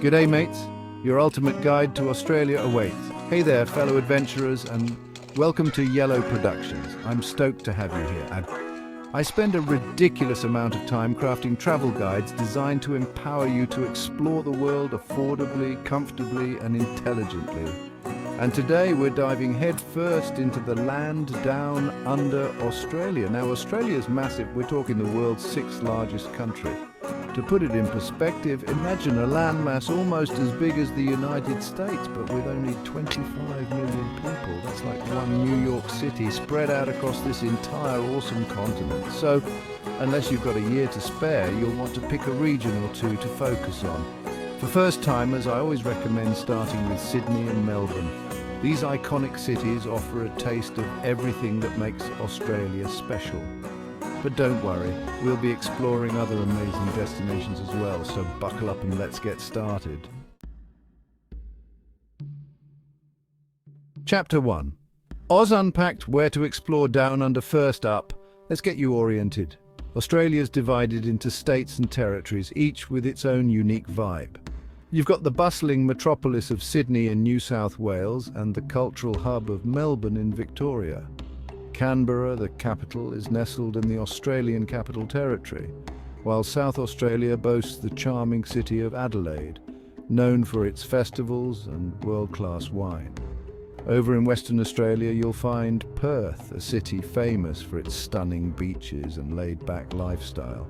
G'day mates, your ultimate guide to Australia awaits. Hey there fellow adventurers and welcome to Yellow Productions. I'm stoked to have you here. I spend a ridiculous amount of time crafting travel guides designed to empower you to explore the world affordably, comfortably and intelligently. And today we're diving headfirst into the land down under Australia. Now Australia's massive, we're talking the world's 6th largest country. To put it in perspective, imagine a landmass almost as big as the United States, but with only 25 million people. That's like one New York City spread out across this entire awesome continent. So, unless you've got a year to spare, you'll want to pick a region or two to focus on. For first-timers, I always recommend starting with Sydney and Melbourne. These iconic cities offer a taste of everything that makes Australia special. But don't worry, we'll be exploring other amazing destinations as well, so buckle up and let's get started. Chapter 1. Oz Unpacked, where to explore down under. First up, let's get you oriented. Australia's divided into states and territories, each with its own unique vibe. You've got the bustling metropolis of Sydney in New South Wales and the cultural hub of Melbourne in Victoria. Canberra, the capital, is nestled in the Australian Capital Territory, while South Australia boasts the charming city of Adelaide, known for its festivals and world-class wine. Over in Western Australia you'll find Perth, a city famous for its stunning beaches and laid-back lifestyle.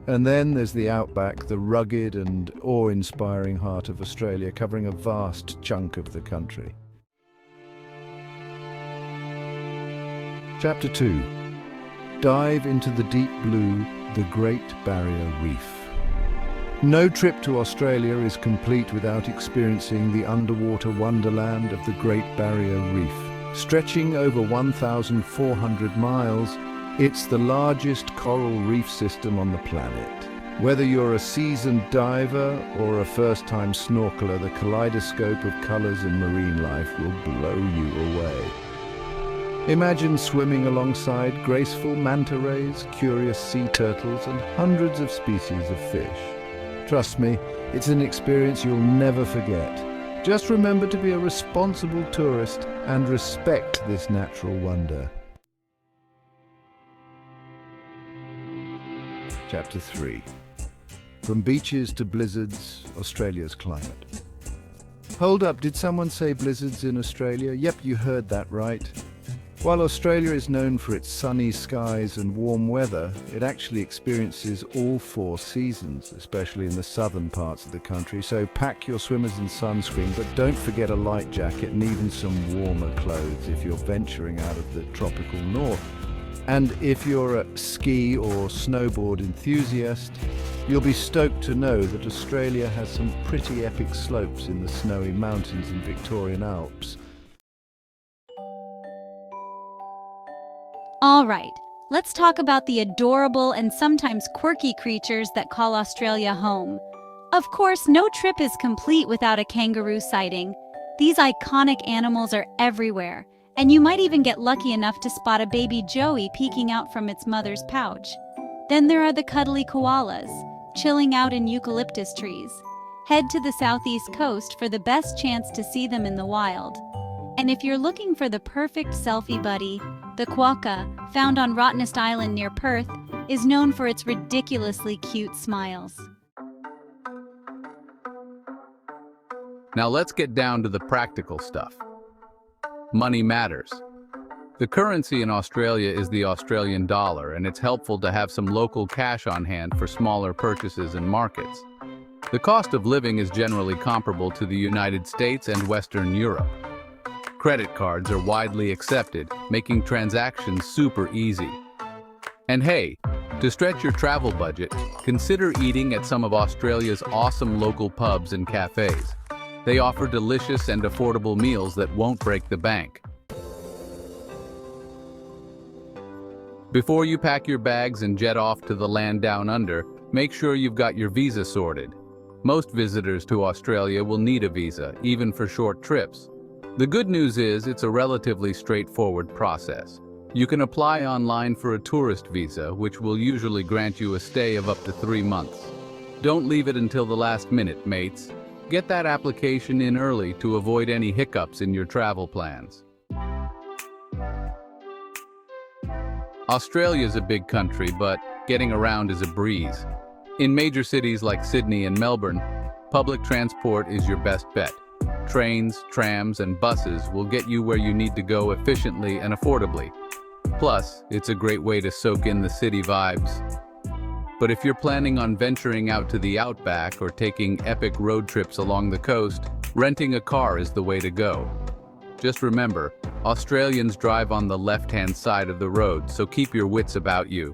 And then there's the Outback, the rugged and awe-inspiring heart of Australia, covering a vast chunk of the country. Chapter 2. Dive into the deep blue, the Great Barrier Reef. No trip to Australia is complete without experiencing the underwater wonderland of the Great Barrier Reef. Stretching over 1,400 miles, it's the largest coral reef system on the planet. Whether you're a seasoned diver or a first-time snorkeler, the kaleidoscope of colors and marine life will blow you away. Imagine swimming alongside graceful manta rays, curious sea turtles, and hundreds of species of fish. Trust me, it's an experience you'll never forget. Just remember to be a responsible tourist and respect this natural wonder. Chapter 3. From beaches to blizzards, Australia's climate. Hold up, did someone say blizzards in Australia? Yep, you heard that right. While Australia is known for its sunny skies and warm weather, it actually experiences all 4 seasons, especially in the southern parts of the country, so pack your swimmers and sunscreen, but don't forget a light jacket and even some warmer clothes if you're venturing out of the tropical north. And if you're a ski or snowboard enthusiast, you'll be stoked to know that Australia has some pretty epic slopes in the snowy mountains and Victorian Alps. All right, let's talk about the adorable and sometimes quirky creatures that call Australia home. Of course, no trip is complete without a kangaroo sighting. These iconic animals are everywhere, and you might even get lucky enough to spot a baby joey peeking out from its mother's pouch. Then there are the cuddly koalas, chilling out in eucalyptus trees. Head to the southeast coast for the best chance to see them in the wild. And if you're looking for the perfect selfie buddy, the quokka, found on Rottnest Island near Perth, is known for its ridiculously cute smiles. Now let's get down to the practical stuff. Money matters. The currency in Australia is the Australian dollar, and it's helpful to have some local cash on hand for smaller purchases and markets. The cost of living is generally comparable to the United States and Western Europe. Credit cards are widely accepted, making transactions super easy. And hey, to stretch your travel budget, consider eating at some of Australia's awesome local pubs and cafes. They offer delicious and affordable meals that won't break the bank. Before you pack your bags and jet off to the land down under, make sure you've got your visa sorted. Most visitors to Australia will need a visa, even for short trips. The good news is it's a relatively straightforward process. You can apply online for a tourist visa, which will usually grant you a stay of up to 3 months. Don't leave it until the last minute, mates. Get that application in early to avoid any hiccups in your travel plans. Australia's a big country, but getting around is a breeze. In major cities like Sydney and Melbourne, public transport is your best bet. Trains, trams, and buses will get you where you need to go efficiently and affordably. Plus, it's a great way to soak in the city vibes. But if you're planning on venturing out to the Outback or taking epic road trips along the coast, renting a car is the way to go. Just remember, Australians drive on the left-hand side of the road, so keep your wits about you.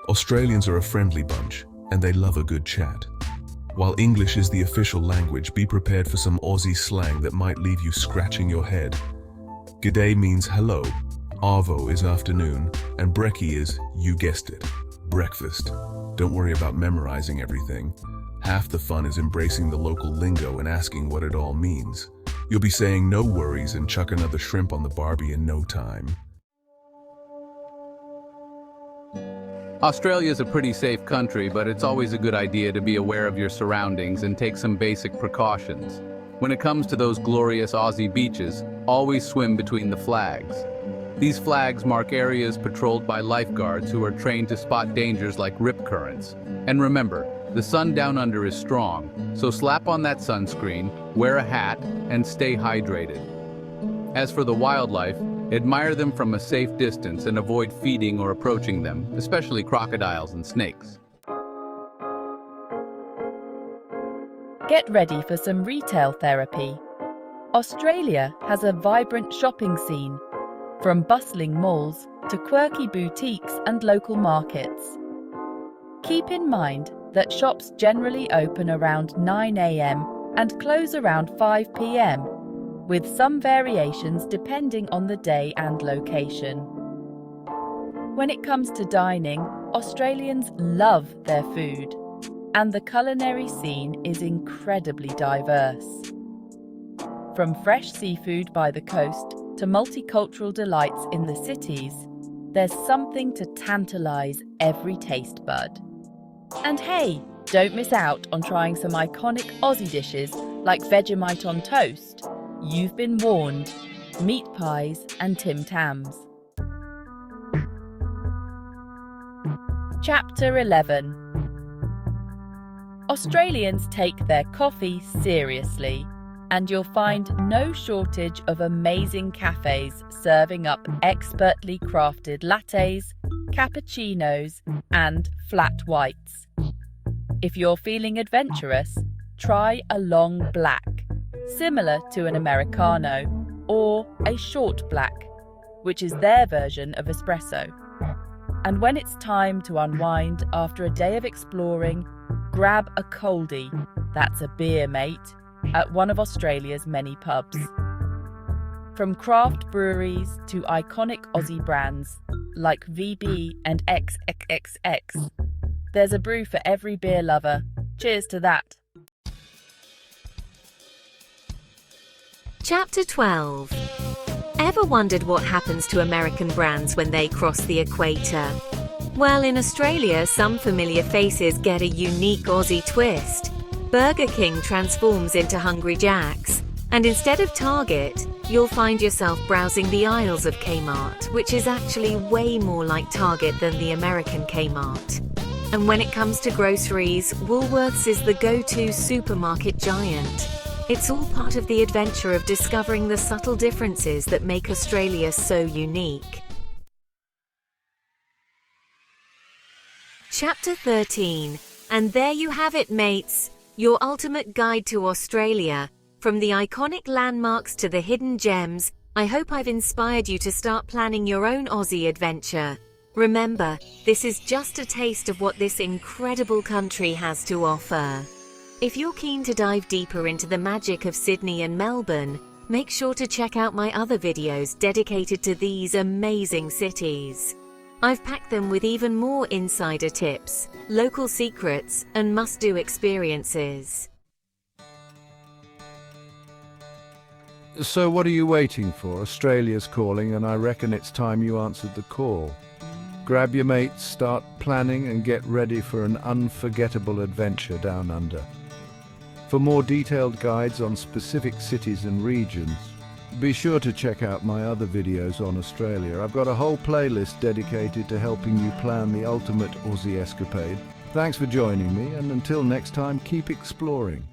Australians are a friendly bunch, and they love a good chat. While English is the official language, be prepared for some Aussie slang that might leave you scratching your head. G'day means hello, arvo is afternoon, and brekkie is, you guessed it, breakfast. Don't worry about memorizing everything. Half the fun is embracing the local lingo and asking what it all means. You'll be saying no worries and chuck another shrimp on the barbie in no time. Australia's a pretty safe country, but it's always a good idea to be aware of your surroundings and take some basic precautions. When it comes to those glorious Aussie beaches, always swim between the flags. These flags mark areas patrolled by lifeguards who are trained to spot dangers like rip currents. And remember, the sun down under is strong, so slap on that sunscreen, wear a hat, and stay hydrated. As for the wildlife, admire them from a safe distance and avoid feeding or approaching them, especially crocodiles and snakes. Get ready for some retail therapy. Australia has a vibrant shopping scene, from bustling malls to quirky boutiques and local markets. Keep in mind that shops generally open around 9 a.m. and close around 5 p.m, with some variations depending on the day and location. When it comes to dining, Australians love their food, and the culinary scene is incredibly diverse. From fresh seafood by the coast to multicultural delights in the cities, there's something to tantalise every taste bud. And hey, don't miss out on trying some iconic Aussie dishes like Vegemite on toast. You've been warned. Meat pies and Tim Tams. Chapter 11. Australians take their coffee seriously, and you'll find no shortage of amazing cafes serving up expertly crafted lattes, cappuccinos, and flat whites. If you're feeling adventurous, try a long black, similar to an Americano, or a short black, which is their version of espresso. And when it's time to unwind after a day of exploring, grab a coldie, that's a beer mate, at one of Australia's many pubs. From craft breweries to iconic Aussie brands like VB and XXXX, there's a brew for every beer lover. Cheers to that. Chapter 12. Ever wondered what happens to American brands when they cross the equator? Well, in Australia, some familiar faces get a unique Aussie twist. Burger King transforms into Hungry Jack's, and instead of Target, you'll find yourself browsing the aisles of Kmart, which is actually way more like Target than the American Kmart. And when it comes to groceries, Woolworths is the go-to supermarket giant. It's all part of the adventure of discovering the subtle differences that make Australia so unique. Chapter 13. And there you have it, mates. Your ultimate guide to Australia. From the iconic landmarks to the hidden gems, I hope I've inspired you to start planning your own Aussie adventure. Remember, this is just a taste of what this incredible country has to offer. If you're keen to dive deeper into the magic of Sydney and Melbourne, make sure to check out my other videos dedicated to these amazing cities. I've packed them with even more insider tips, local secrets, and must-do experiences. So what are you waiting for? Australia's calling, and I reckon it's time you answered the call. Grab your mates, start planning and get ready for an unforgettable adventure down under. For more detailed guides on specific cities and regions, be sure to check out my other videos on Australia. I've got a whole playlist dedicated to helping you plan the ultimate Aussie escapade. Thanks for joining me, and until next time, keep exploring.